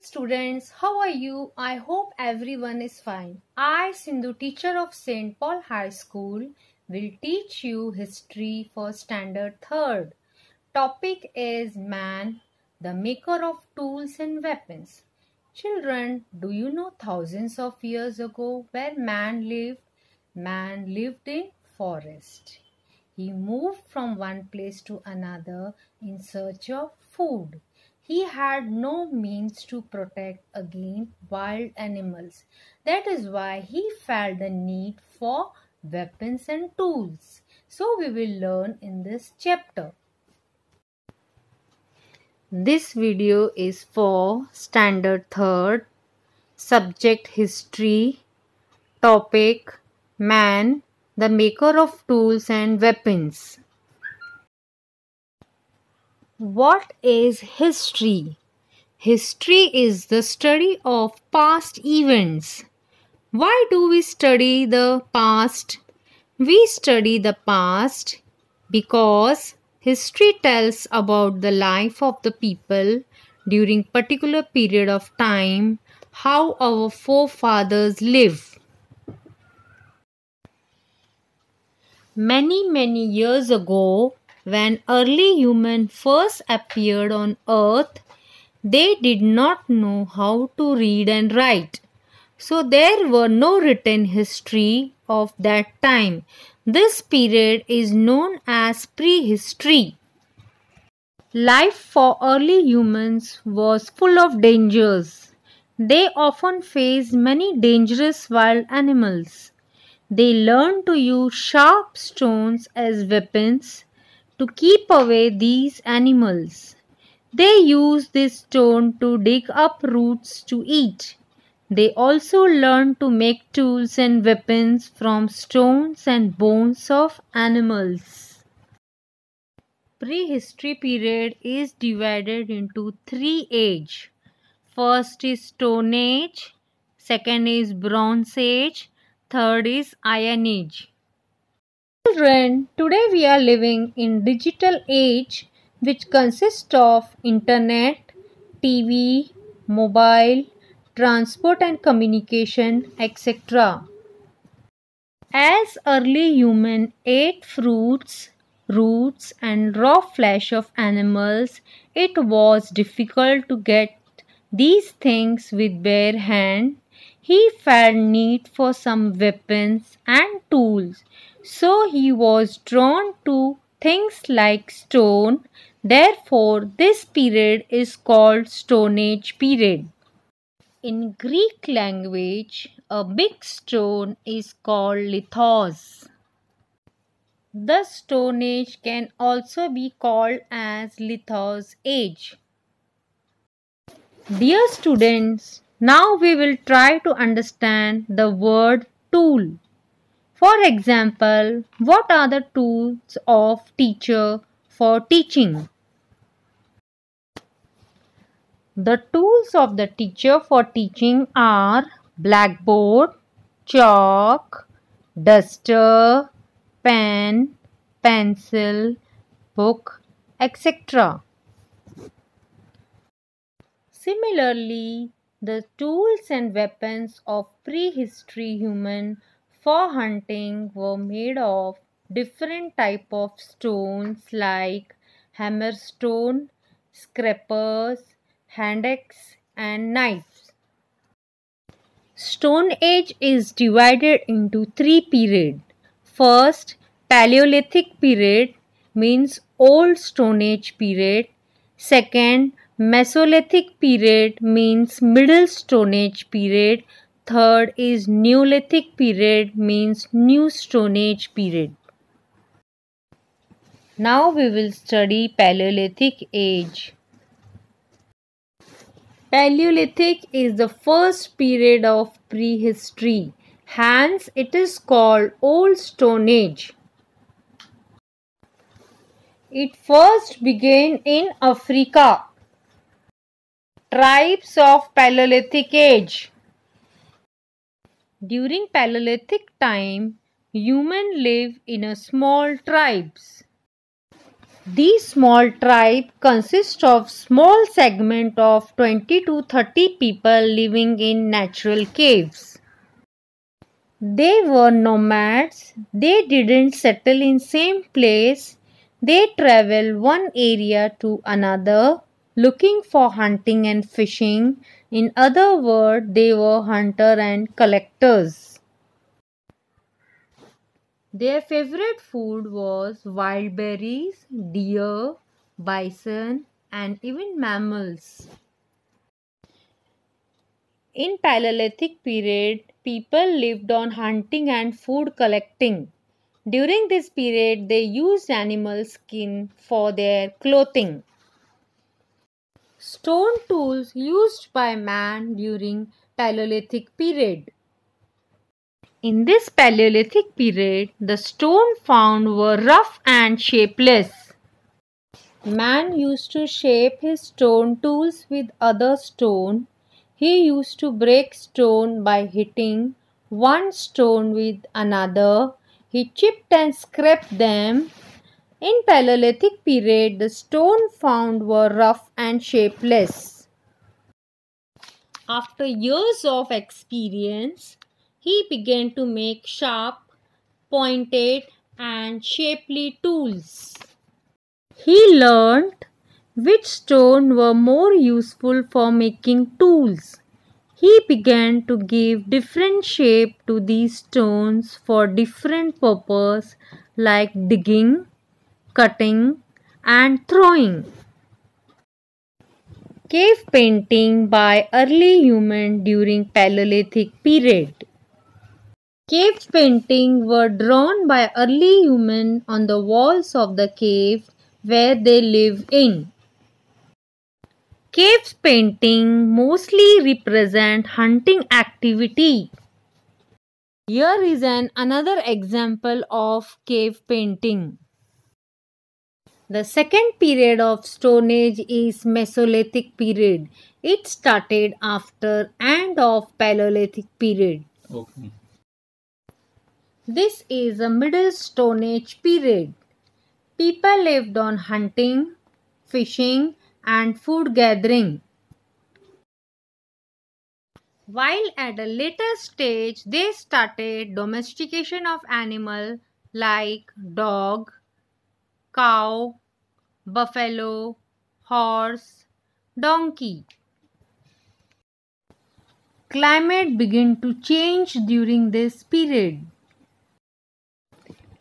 Students, how are you? I hope everyone is fine. I, Sindhu, teacher of St. Paul High School, will teach you history for standard 3rd. Topic is man, the maker of tools and weapons. Children, do you know thousands of years ago where man lived? Man lived in forest. He moved from one place to another in search of food. He had no means to protect against wild animals. That is why he felt the need for weapons and tools. So we will learn in this chapter. This video is for standard 3rd, subject history, topic man, the maker of tools and weapons. What is history? History is the study of past events. Why do we study the past? We study the past because history tells about the life of the people during particular period of time, how our forefathers lived. Many years ago, when early humans first appeared on earth, they did not know how to read and write. So there were no written history of that time. This period is known as prehistory. Life for early humans was full of dangers. They often faced many dangerous wild animals. They learned to use sharp stones as weapons to keep away these animals. They used this stone to dig up roots to eat. They also learned to make tools and weapons from stones and bones of animals. Prehistory period is divided into 3 ages. First is Stone Age, second is Bronze Age, third is Iron Age. Children, today we are living in digital age which consists of internet, TV, mobile, transport and communication, etc. As early human ate fruits, roots and raw flesh of animals, it was difficult to get these things with bare hand. He felt need for some weapons and tools, so he was drawn to things like stone. Therefore, this period is called Stone Age period. In Greek language, a big stone is called lithos. The Stone Age can also be called as Lithos Age. Dear students, now we will try to understand the word tool. For example, what are the tools of teacher for teaching? The tools of the teacher for teaching are blackboard, chalk, duster, pen, pencil, book, etc. Similarly, the tools and weapons of prehistory human for hunting were made of different type of stones like hammerstone, scrapers, hand axe and knives. Stone Age is divided into 3 periods. First, Paleolithic period means Old Stone Age period. Second, Mesolithic period means Middle Stone Age period. Third is Neolithic period means New Stone Age period. Now we will study Paleolithic age. Paleolithic is the first period of prehistory. Hence, it is called Old Stone Age. It first began in Africa. Tribes of Paleolithic age. During Paleolithic time, humans live in a small tribes. These small tribe consist of small segment of 20 to 30 people living in natural caves. They were nomads. They didn't settle in same place. They travel one area to another looking for hunting and fishing. In other words, they were hunter and collectors. Their favorite food was wild berries, deer, bison, and even mammals. In Paleolithic period, people lived on hunting and food collecting. During this period, they used animal skin for their clothing. Stone tools used by man during Paleolithic period. In this Paleolithic period, the stone found were rough and shapeless. Man used to shape his stone tools with other stone. He used to break stone by hitting one stone with another. He chipped and scraped them. In Paleolithic period, the stone found were rough and shapeless. After years of experience, he began to make sharp, pointed, and shapely tools. He learned which stones were more useful for making tools. He began to give different shape to these stones for different purposes like digging, cutting, and throwing. Cave painting by early human during Paleolithic period. Cave paintings were drawn by early human on the walls of the cave where they lived in. Cave painting mostly represent hunting activity. Here is another example of cave painting. The second period of Stone Age is Mesolithic period. It started after end of Paleolithic period. Okay. This is a Middle Stone Age period. People lived on hunting, fishing, and food gathering. While at a later stage, they started domestication of animals like dog, cow, buffalo, horse, donkey. Climate began to change during this period.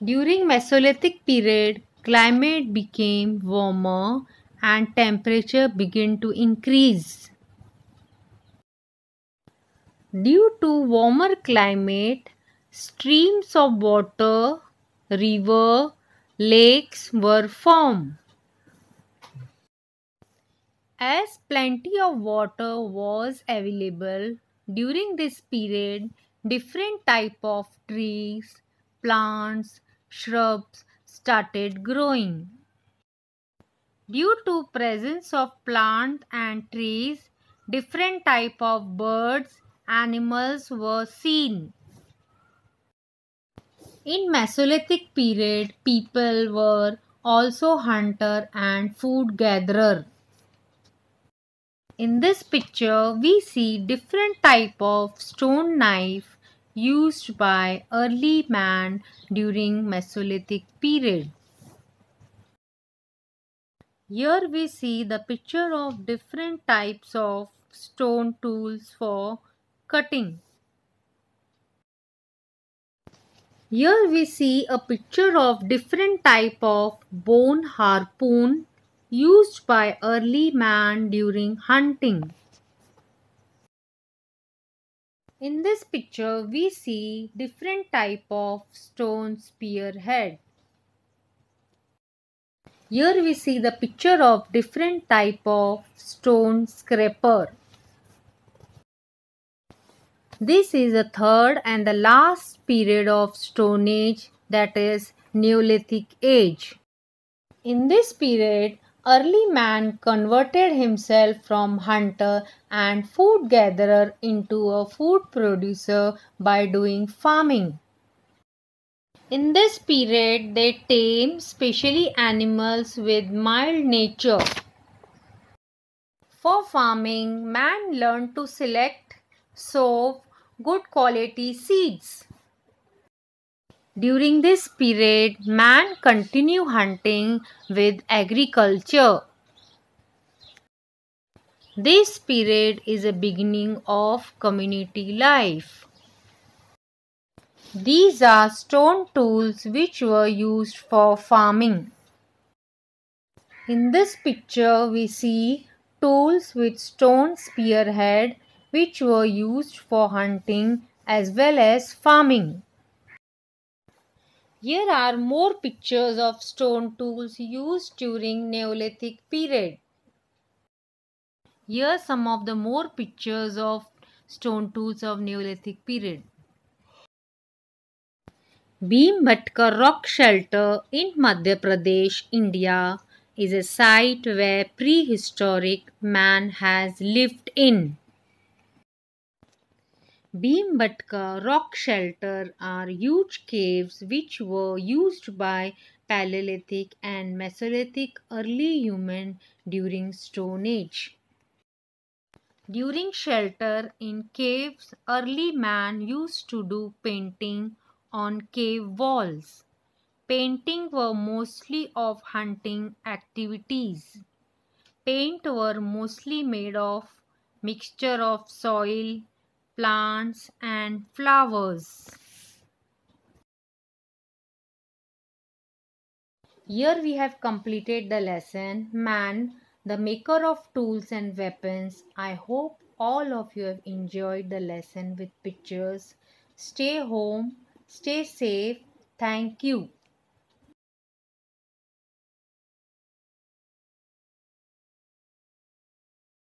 During Mesolithic period, climate became warmer and temperature began to increase. Due to warmer climate, streams of water, river, lakes were formed. As plenty of water was available during this period, different type of trees, plants, shrubs started growing. Due to presence of plant and trees, different type of birds, animals were seen. In Mesolithic period, people were also hunter and food gatherer. In this picture, we see different type of stone knife used by early man during Mesolithic period. Here we see the picture of different types of stone tools for cutting. Here we see a picture of different type of bone harpoon used by early man during hunting. In this picture, we see different type of stone spearhead. Here we see the picture of different type of stone scraper. This is the third and the last period of Stone Age, that is Neolithic Age. In this period, early man converted himself from hunter and food gatherer into a food producer by doing farming. In this period, they tame specially animals with mild nature. For farming, man learned to select, sow good quality seeds. During this period, man continued hunting with agriculture. This period is a beginning of community life. These are stone tools which were used for farming. In this picture, we see tools with stone spearhead which were used for hunting as well as farming. Here are more pictures of stone tools used during Neolithic period. Here are some of the more pictures of stone tools of Neolithic period. Bhimbetka Rock Shelter in Madhya Pradesh, India is a site where prehistoric man has lived in. Bhimbetka Rock Shelter are huge caves which were used by Paleolithic and Mesolithic early human during Stone Age. During shelter in caves, early man used to do painting on cave walls. Painting were mostly of hunting activities. Paint were mostly made of mixture of soil, plants and flowers. Here we have completed the lesson, Man, the maker of tools and weapons. I hope all of you have enjoyed the lesson with pictures. Stay home, stay safe. Thank you.